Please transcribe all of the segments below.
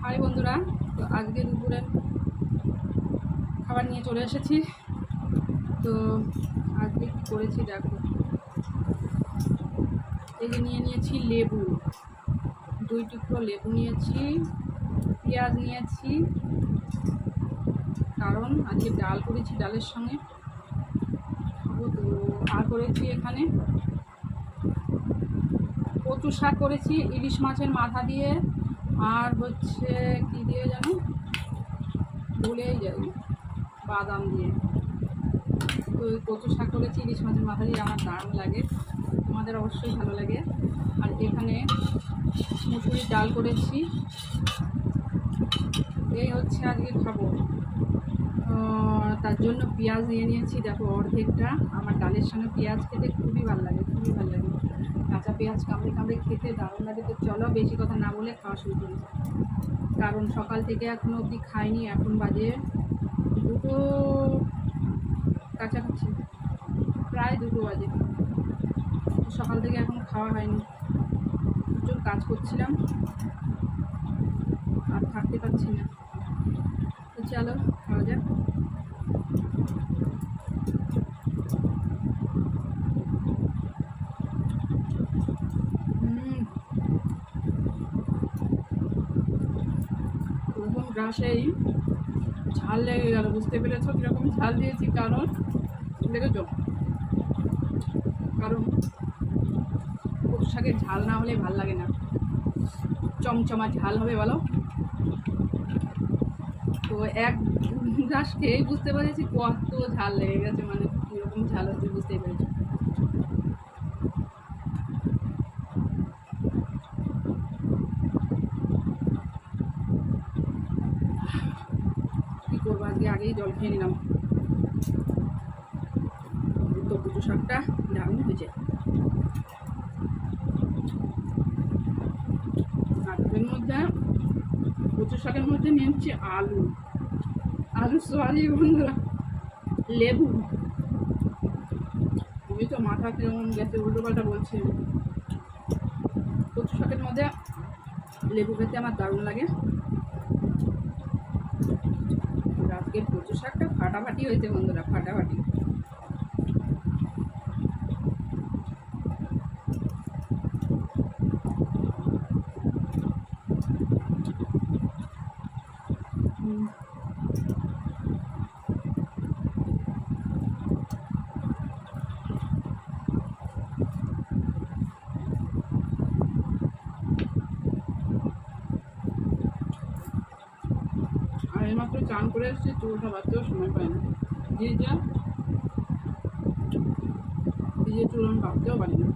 High বন্ধুরা, তো আজকে দুপুরের খাবার নিয়ে চলে এসেছি। তো আজকে কী করেছি দেখো, এই যে নিয়ে নিয়েছি লেবু, 2 টুকরো লেবু নিয়েছি, পেঁয়াজ নিয়েছি, কারণ আজকে ডাল করেছি, ডালের সঙ্গে খাবো। তো আর করেছি এখানে কচু শাক করেছি ইলিশ মাছের মাথা দিয়ে, আর হচ্ছে কী দিয়ে জানো ভুলেই যাই, বাদাম দিয়ে। তো কচু শাক করেছি ইলিশ মাছের মাথা দিয়ে, আমার দারুণ লাগে, তোমাদের অবশ্যই ভালো লাগে। আর এখানে মুসুরির ডাল করেছি, এই হচ্ছে আজকে খাবো। তার জন্য পেঁয়াজ নিয়ে নিয়েছি, দেখো অর্ধেকটা। আমার ডালের সঙ্গে পেঁয়াজ খেতে খুবই ভালো লাগে, খুবই ভালো লাগে। কাঁচা পেঁয়াজ কামড়ে কামড়ে খেতে দারুণ লাগে। তো চলো বেশি কথা না বলে খাওয়া শুরু করি, কারণ সকাল থেকে এখনো অবধি খাইনি। এখন বাজে 2টো কাছাকাছি, প্রায় 2টো বাজে। সকাল থেকে এখনো খাওয়া হয়নি, প্রচুর কাজ করছিলাম, আর থাকতে পারছি না। তো চলো খাওয়া যাক। প্রথম গ্রাসেই ঝাল লেগে গেল, বুঝতে পেরেছো কীরকম ঝাল দিয়েছি? কারণ দেখেছো, কারণ কচু শাকের ঝাল না হলে ভাল লাগে না, চমচমা ঝাল হবে বলো। তো এক গ্রাস খেয়েই বুঝতে পেরেছি কত ঝাল লেগে গেছে, মানে কীরকম ঝাল হচ্ছে বুঝতেই পেরেছি। কী করবো, আজকে আগেই জল খেয়ে নিলাম। তো কচু শাকটা দারুণ হয়েছে। আর এর মধ্যে কচু শাকের মধ্যে নিয়েছি আলু, সরি বন্ধুরা, লেবু। আমি তো মাথা কিরকম গেছে, উল্টো পাল্টা বলছি। কচু শাকের মধ্যে লেবু খেতে আমার দারুণ লাগে। আজকে কচু শাকটা ফাটাফাটি হয়েছে বন্ধুরা, ফাটাফাটি। আর এইমাত্র চান করে এসেছি, চুলটা বাঁধতেও সময় পাই না, ভিজে চুল আমি বাঁধতেও পারি না।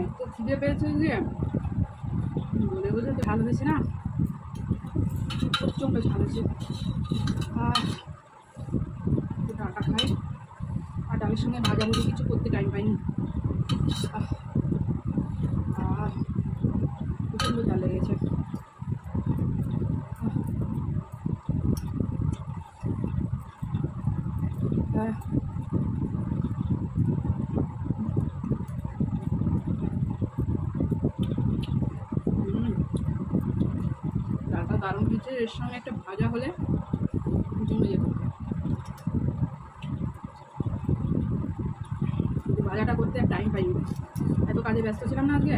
এত খিদে পেয়েছে যে বলে বোঝাতে ঝাল হয়েছে না, প্রচণ্ড ঝাল হয়েছে। আর ডালটা খাই, আর ডালের সঙ্গে ভাজাভুজি কিছু করতে টাইম পাইনি। প্রচণ্ড ঝাল লেগেছে। ডালটা দারুণ হয়েছে, এর সঙ্গে একটা ভাজা হলে জমে যেত। ভাজাটা করতে আর টাইম পাইনি, এত কাজে ব্যস্ত ছিলাম না আজকে।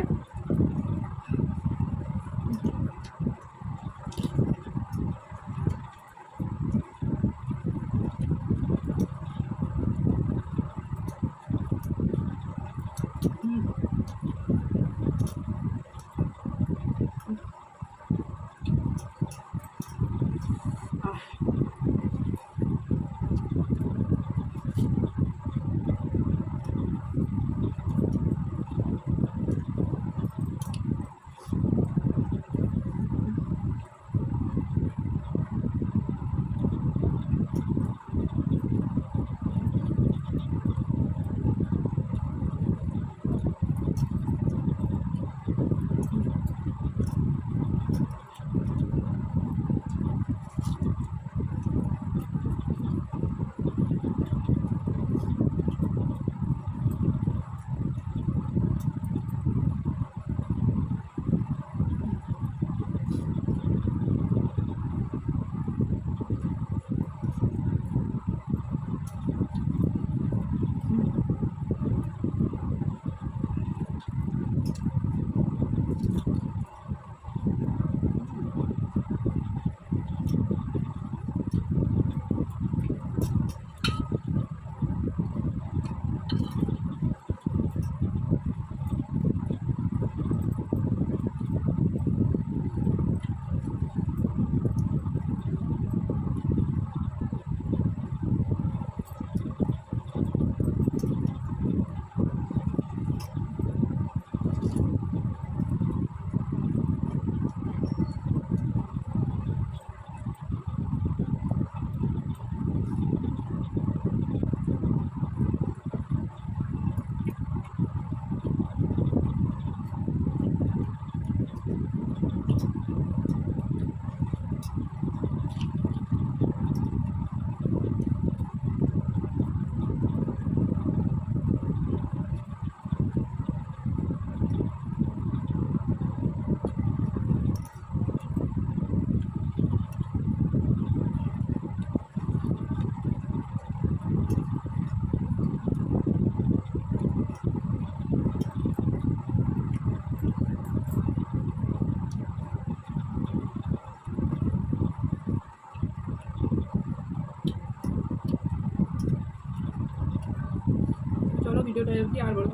চলো ভিডিওটা অবধি আর বড়